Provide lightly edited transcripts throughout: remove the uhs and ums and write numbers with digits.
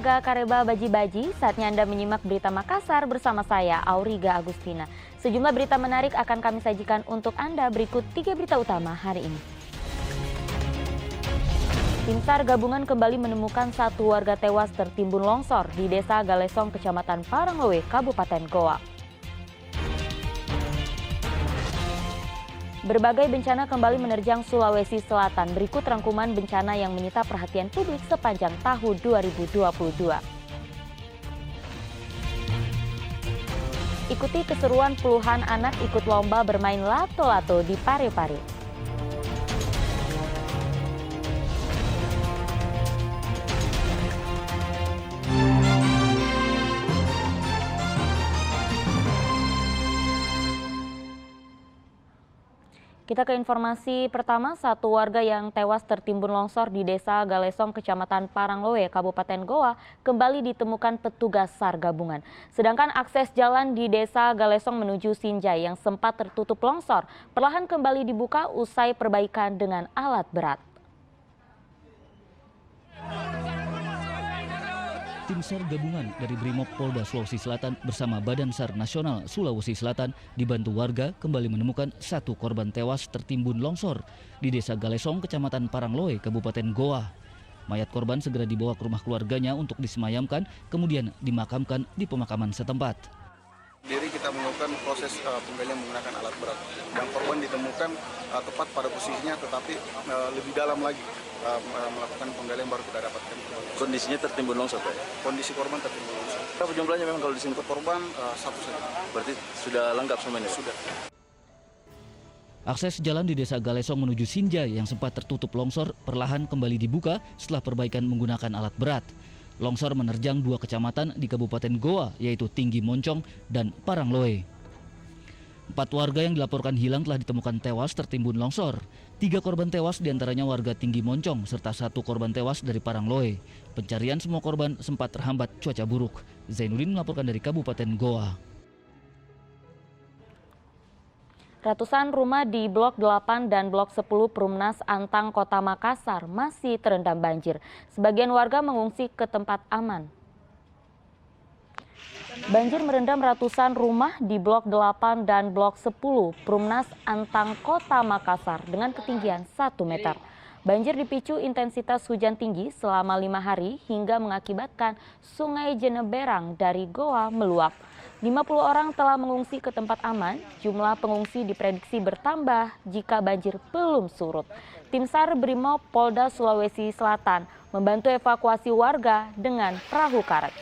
Saga Kareba Baji-Baji, saatnya Anda menyimak berita Makassar bersama saya, Auriga Agustina. Sejumlah berita menarik akan kami sajikan untuk Anda berikut 3 berita utama hari ini. Tim SAR gabungan kembali menemukan 1 warga tewas tertimbun longsor di Desa Galesong, Kecamatan Paranglowe, Kabupaten Goa. Berbagai bencana kembali menerjang Sulawesi Selatan. Berikut rangkuman bencana yang menyita perhatian publik sepanjang tahun 2022. Ikuti keseruan puluhan anak ikut lomba bermain lato-lato di Parepare. Kita ke informasi pertama, 1 warga yang tewas tertimbun longsor di Desa Galesong, Kecamatan Paranglowe, Kabupaten Goa, kembali ditemukan petugas SAR gabungan. Sedangkan akses jalan di Desa Galesong menuju Sinjai yang sempat tertutup longsor, perlahan kembali dibuka usai perbaikan dengan alat berat. Tim SAR gabungan dari Brimob Polda Sulawesi Selatan bersama Badan SAR Nasional Sulawesi Selatan dibantu warga kembali menemukan 1 korban tewas tertimbun longsor di Desa Galesong, Kecamatan Paranglowe, Kabupaten Goa. Mayat korban segera dibawa ke rumah keluarganya untuk disemayamkan, kemudian dimakamkan di pemakaman setempat. Diri kita melakukan proses penggalian menggunakan alat berat. Dan korban ditemukan tepat pada posisinya, tetapi lebih dalam lagi melakukan penggalian baru kita dapatkan. Kondisinya tertimbun longsor, Pak? Kondisi korban tertimbun longsor. Berapa jumlahnya memang kalau di sini? Korban 1 saja. Berarti sudah lengkap semuanya? Sudah. Akses jalan di Desa Galesong menuju Sinjai yang sempat tertutup longsor perlahan kembali dibuka setelah perbaikan menggunakan alat berat. Longsor menerjang 2 kecamatan di Kabupaten Goa, yaitu Tinggi Moncong dan Paranglowe. 4 warga yang dilaporkan hilang telah ditemukan tewas tertimbun longsor. 3 korban tewas diantaranya warga Tinggi Moncong, serta 1 korban tewas dari Paranglowe. Pencarian semua korban sempat terhambat cuaca buruk. Zainuddin melaporkan dari Kabupaten Goa. Ratusan rumah di Blok 8 dan Blok 10 Perumnas Antang, Kota Makassar masih terendam banjir. Sebagian warga mengungsi ke tempat aman. Banjir merendam ratusan rumah di Blok 8 dan Blok 10 Perumnas Antang, Kota Makassar dengan ketinggian 1 meter. Banjir dipicu intensitas hujan tinggi selama 5 hari hingga mengakibatkan Sungai Jeneberang dari Goa meluap. 50 orang telah mengungsi ke tempat aman. Jumlah pengungsi diprediksi bertambah jika banjir belum surut. Tim SAR Brimob Polda Sulawesi Selatan membantu evakuasi warga dengan perahu karet.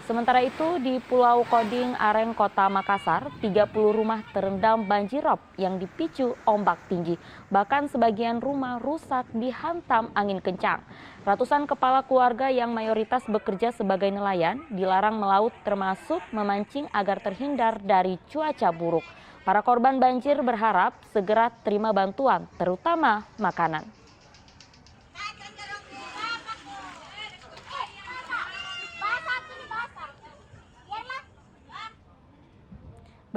Sementara itu di Pulau Koding, Areng, Kota Makassar, 30 rumah terendam banjirop yang dipicu ombak tinggi. Bahkan sebagian rumah rusak dihantam angin kencang. Ratusan kepala keluarga yang mayoritas bekerja sebagai nelayan dilarang melaut termasuk memancing agar terhindar dari cuaca buruk. Para korban banjir berharap segera terima bantuan, terutama makanan.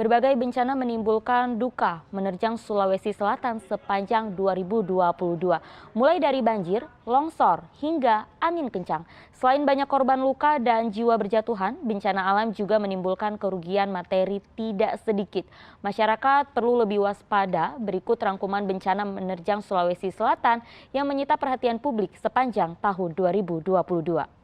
Berbagai bencana menimbulkan duka menerjang Sulawesi Selatan sepanjang 2022, mulai dari banjir, longsor, hingga angin kencang. Selain banyak korban luka dan jiwa berjatuhan, bencana alam juga menimbulkan kerugian materi tidak sedikit. Masyarakat perlu lebih waspada. Berikut rangkuman bencana menerjang Sulawesi Selatan yang menyita perhatian publik sepanjang tahun 2022.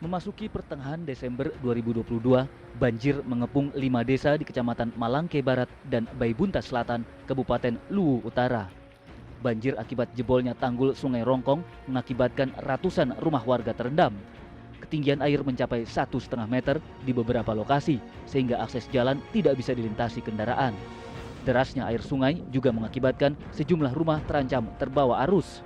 Memasuki pertengahan Desember 2022, banjir mengepung 5 desa di Kecamatan Malangke Barat dan Baibunta Selatan, Kabupaten Luwu Utara. Banjir akibat jebolnya tanggul Sungai Rongkong mengakibatkan ratusan rumah warga terendam. Ketinggian air mencapai 1,5 meter di beberapa lokasi, sehingga akses jalan tidak bisa dilintasi kendaraan. Derasnya air sungai juga mengakibatkan sejumlah rumah terancam terbawa arus.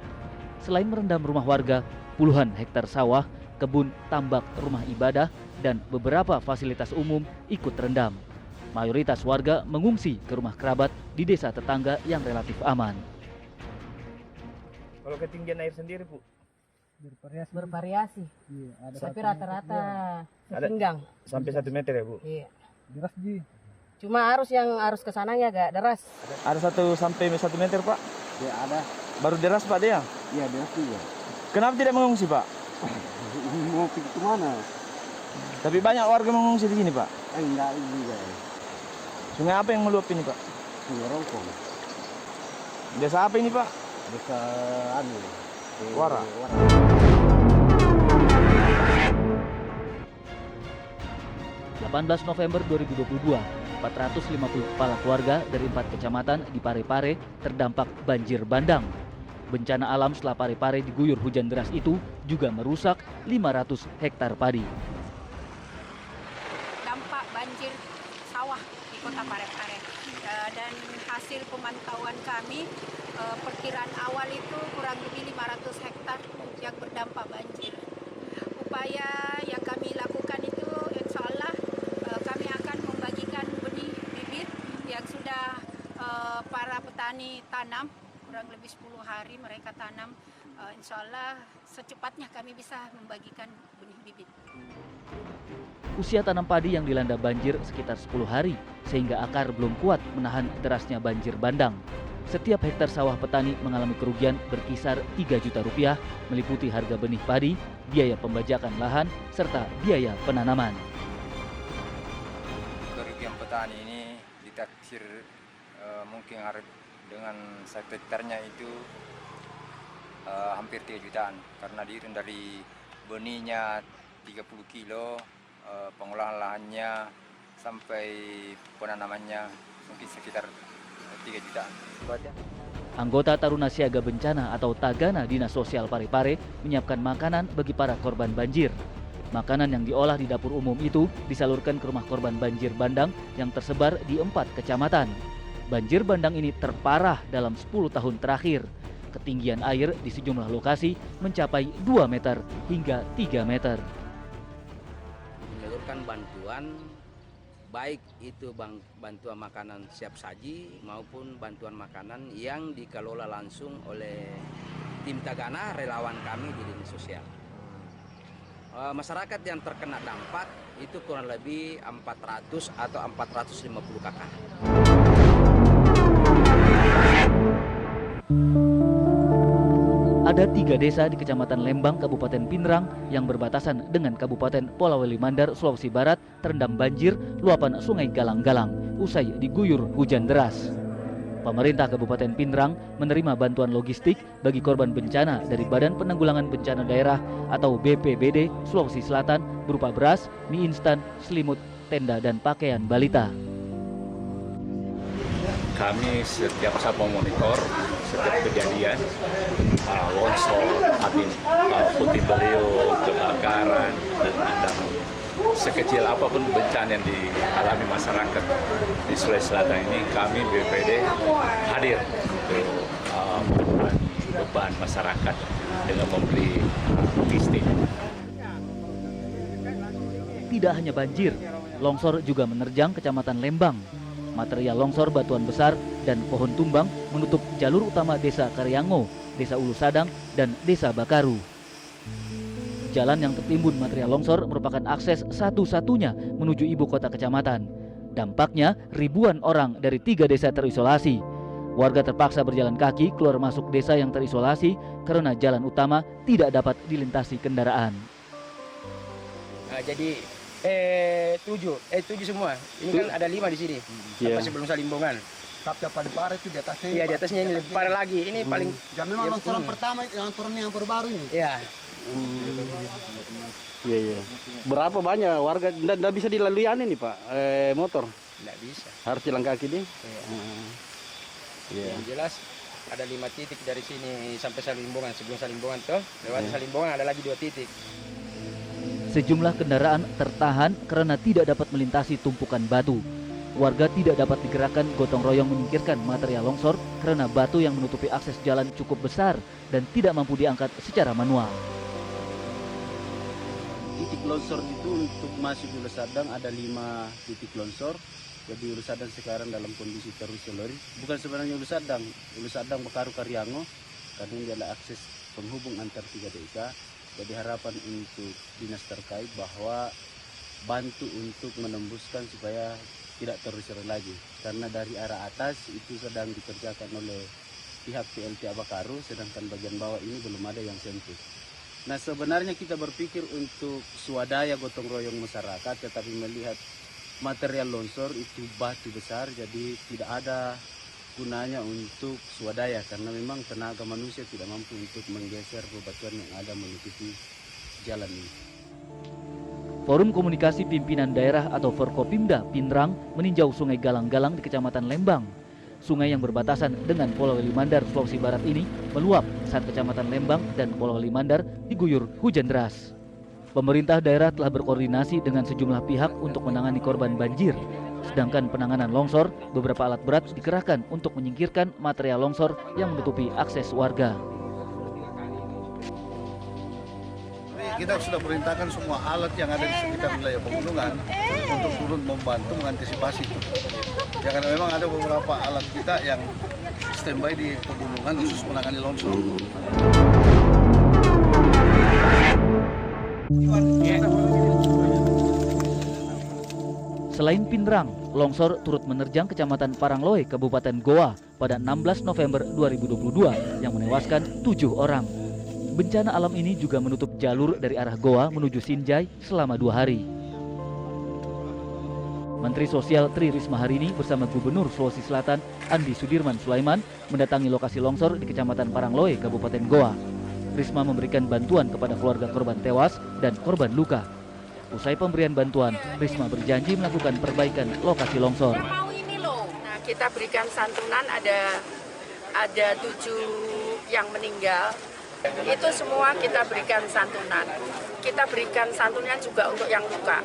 Selain merendam rumah warga, puluhan hektar sawah, kebun, tambak, rumah ibadah, dan beberapa fasilitas umum ikut terendam. Mayoritas warga mengungsi ke rumah kerabat di desa tetangga yang relatif aman. Kalau ketinggian air sendiri, Bu, Bervariasi. Iya, ada Tapi 1 rata-rata meter, sepinggang. Sampai 1 meter ya Bu? Iya. deras Ji. Cuma arus ke sananya agak deras. Ada 1 sampai 1 meter Pak? Ya ada. Baru deras Pak dia? Iya deras juga. Kenapa tidak mengungsi Pak? Mau pergi kemana? Tapi banyak warga mengungsi di sini Pak. Enggak juga. Sungai apa yang meluap ini Pak? Sungai Rongkong. Desa apa ini Pak? Desa Wara. 18 November 2022, 450 kepala keluarga dari 4 kecamatan di Parepare terdampak banjir bandang. Bencana alam setelah Parepare diguyur hujan deras itu juga merusak 500 hektar padi. Dampak banjir sawah di Kota Parepare. Dan hasil pemantauan kami, perkiraan awal itu kurang lebih 500 hektar yang berdampak banjir. Upaya yang kami lakukan itu insya Allah kami akan membagikan benih bibit yang sudah para petani tanam, kurang lebih 10 hari mereka tanam. Insya Allah secepatnya kami bisa membagikan benih bibit. Usia tanam padi yang dilanda banjir sekitar 10 hari, sehingga akar belum kuat menahan derasnya banjir bandang. Setiap hektar sawah petani mengalami kerugian berkisar 3 juta rupiah, meliputi harga benih padi, biaya pembajakan lahan, serta biaya penanaman. Kerugian petani ini ditaksir mungkin dengan 1 hektarnya itu hampir 3 jutaan, karena dihitung dari benihnya 30 kilo, pengolahan lahannya sampai penanamannya mungkin sekitar 3 jutaan. Anggota Taruna Siaga Bencana atau Tagana Dinas Sosial Parepare menyiapkan makanan bagi para korban banjir. Makanan yang diolah di dapur umum itu disalurkan ke rumah korban banjir bandang yang tersebar di 4 kecamatan. Banjir bandang ini terparah dalam 10 tahun terakhir. Ketinggian air di sejumlah lokasi mencapai 2 meter hingga 3 meter. Menyalurkan bantuan, baik itu bantuan makanan siap saji maupun bantuan makanan yang dikelola langsung oleh tim Tagana, relawan kami di Dinas Sosial. Masyarakat yang terkena dampak itu kurang lebih 400 atau 450 kakak. Ada 3 desa di Kecamatan Lembang, Kabupaten Pinrang yang berbatasan dengan Kabupaten Polawali Mandar, Sulawesi Barat terendam banjir luapan Sungai Galang-Galang usai diguyur hujan deras. Pemerintah Kabupaten Pinrang menerima bantuan logistik bagi korban bencana dari Badan Penanggulangan Bencana Daerah atau BPBD Sulawesi Selatan berupa beras, mie instan, selimut, tenda, dan pakaian balita. Kami setiap saat memonitor setiap kejadian longsor, putih beliau, kebakaran, dan sekecil apapun bencana yang dialami masyarakat di Sulawesi Selatan ini, kami BPD hadir untuk mengurangi beban masyarakat dengan memberi logistik. Tidak hanya banjir, longsor juga menerjang Kecamatan Lembang. Material longsor batuan besar dan pohon tumbang menutup jalur utama Desa Karyango, Desa Ulu Sadang, dan Desa Bakaru. Jalan yang tertimbun material longsor merupakan akses satu-satunya menuju ibu kota kecamatan. Dampaknya ribuan orang dari 3 desa terisolasi. Warga terpaksa berjalan kaki keluar masuk desa yang terisolasi karena jalan utama tidak dapat dilintasi kendaraan. Jadi 7 semua. Ini kan ada 5 di sini. Sampai sebelum Salimbongan. Tapi Parepare itu di atasnya. Iya, di atasnya ini lebih parah lagi. Ini paling Jangan memang longsoran pertama, longsoran yang terbaru ini. Iya. Iya. Berapa banyak warga tidak bisa dilalui nih Pak? Motor? Tidak bisa. Harus jalan kaki nih. Iya. Yang jelas ada 5 titik dari sini sampai Salimbongan. Sebelum Salimbongan tuh, lewat Salimbongan ada lagi 2 titik. Sejumlah kendaraan tertahan karena tidak dapat melintasi tumpukan batu. Warga tidak dapat digerakkan gotong royong menyingkirkan material longsor karena batu yang menutupi akses jalan cukup besar dan tidak mampu diangkat secara manual. Titik longsor itu untuk masuk Ulu Sadang ada 5 titik longsor. Jadi Ulu Sadang sekarang dalam kondisi terisolir. Bukan sebenarnya Ulu Sadang Bakaru Karyango, karena ini adalah akses penghubung antar 3 desa. Jadi harapan untuk dinas terkait bahwa bantu untuk menembuskan supaya tidak terurai lagi. Karena dari arah atas itu sedang dikerjakan oleh pihak PLT Abakaru, sedangkan bagian bawah ini belum ada yang sentuh. Nah sebenarnya kita berpikir untuk swadaya gotong royong masyarakat, tetapi melihat material longsor itu batu besar, jadi tidak ada gunanya untuk swadaya karena memang tenaga manusia tidak mampu untuk menggeser bebatuan yang ada menutupi jalan ini. Forum Komunikasi Pimpinan Daerah atau Forkopimda Pindrang meninjau Sungai Galang-Galang di Kecamatan Lembang. Sungai yang berbatasan dengan Polewali Mandar, Sulawesi Barat ini meluap saat Kecamatan Lembang dan Polewali Mandar diguyur hujan deras. Pemerintah daerah telah berkoordinasi dengan sejumlah pihak untuk menangani korban banjir. Sedangkan penanganan longsor, beberapa alat berat dikerahkan untuk menyingkirkan material longsor yang menutupi akses warga. Kita sudah perintahkan semua alat yang ada di sekitar wilayah pegunungan untuk turun membantu mengantisipasi itu. Ya karena memang ada beberapa alat kita yang standby di pegunungan khusus menangani longsor. Selain Pindrang, longsor turut menerjang Kecamatan Parangloe, Kabupaten Goa pada 16 November 2022 yang menewaskan 7 orang. Bencana alam ini juga menutup jalur dari arah Goa menuju Sinjai selama 2 hari. Menteri Sosial Tri Risma hari ini bersama Gubernur Sulawesi Selatan Andi Sudirman Sulaiman mendatangi lokasi longsor di Kecamatan Parangloe, Kabupaten Goa. Risma memberikan bantuan kepada keluarga korban tewas dan korban luka. Usai pemberian bantuan, Risma berjanji melakukan perbaikan lokasi longsor. Nah, kita berikan santunan, ada 7 yang meninggal. Itu semua kita berikan santunan. Kita berikan santunan juga untuk yang luka.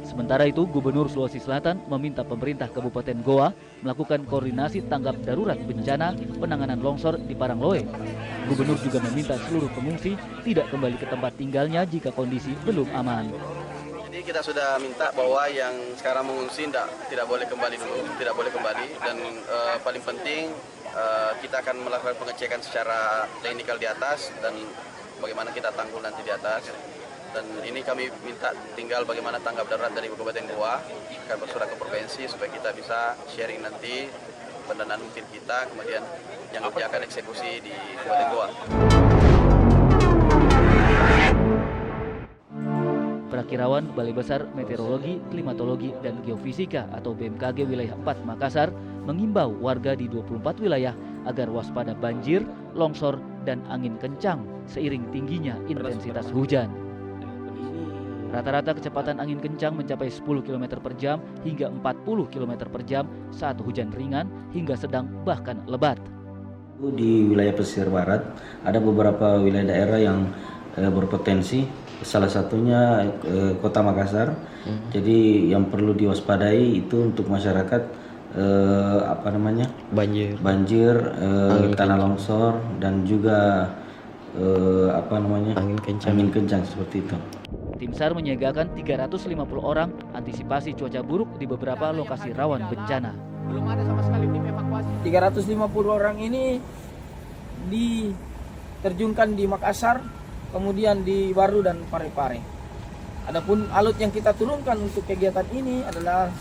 Sementara itu, Gubernur Sulawesi Selatan meminta pemerintah Kabupaten Goa melakukan koordinasi tanggap darurat bencana penanganan longsor di Parangloe. Gubernur juga meminta seluruh pengungsi tidak kembali ke tempat tinggalnya jika kondisi belum aman. Jadi kita sudah minta bahwa yang sekarang mengungsi tidak boleh kembali dulu, tidak boleh kembali. Dan paling penting kita akan melakukan pengecekan secara teknikal di atas dan bagaimana kita tanggul nanti di atas. Dan ini kami minta tinggal bagaimana tanggap darurat dari Kabupaten Goa, kami bersurat ke provinsi supaya kita bisa sharing nanti pendanaan mungkin kita, kemudian yang mengerjakan eksekusi di Kabupaten Goa. Perakirawan Balai Besar Meteorologi, Klimatologi, dan Geofisika atau BMKG Wilayah 4 Makassar mengimbau warga di 24 wilayah agar waspada banjir, longsor, dan angin kencang seiring tingginya intensitas hujan. Rata-rata kecepatan angin kencang mencapai 10 km per jam hingga 40 km per jam saat hujan ringan hingga sedang bahkan lebat. Di wilayah pesisir barat ada beberapa wilayah daerah yang berpotensi, salah satunya Kota Makassar. Jadi yang perlu diwaspadai itu untuk masyarakat banjir, tanah longsor dan juga angin kencang seperti itu. Tim SAR menyiagakan 350 orang antisipasi cuaca buruk di beberapa lokasi rawan bencana. Belum ada sama sekali tim evakuasi. 350 orang ini diterjunkan di Makassar, kemudian di Baru dan Parepare. Adapun alut yang kita turunkan untuk kegiatan ini adalah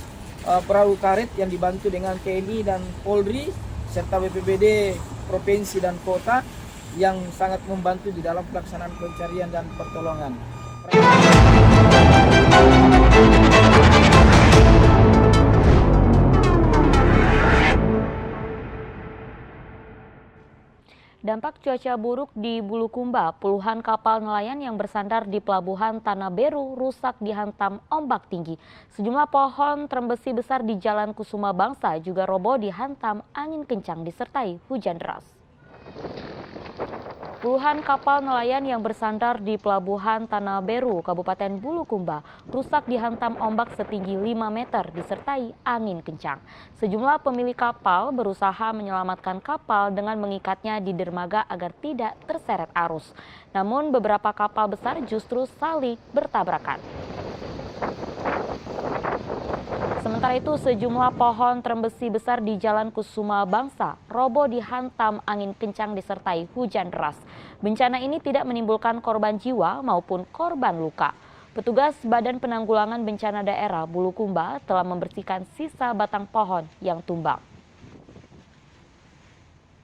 perahu karet yang dibantu dengan TNI dan Polri serta BPBD provinsi dan kota yang sangat membantu di dalam pelaksanaan pencarian dan pertolongan. Dampak cuaca buruk di Bulukumba, puluhan kapal nelayan yang bersandar di pelabuhan Tanah Beru rusak dihantam ombak tinggi. Sejumlah pohon terembesi besar di Jalan Kusuma Bangsa juga roboh dihantam angin kencang disertai hujan deras. Puluhan kapal nelayan yang bersandar di pelabuhan Tanah Beru, Kabupaten Bulukumba, rusak dihantam ombak setinggi 5 meter disertai angin kencang. Sejumlah pemilik kapal berusaha menyelamatkan kapal dengan mengikatnya di dermaga agar tidak terseret arus. Namun beberapa kapal besar justru saling bertabrakan. Sementara Sementara itu, sejumlah pohon terembesi besar di Jalan Kusuma Bangsa roboh dihantam angin kencang disertai hujan deras. Bencana ini tidak menimbulkan korban jiwa maupun korban luka. Petugas Badan Penanggulangan Bencana Daerah Bulukumba telah membersihkan sisa batang pohon yang tumbang.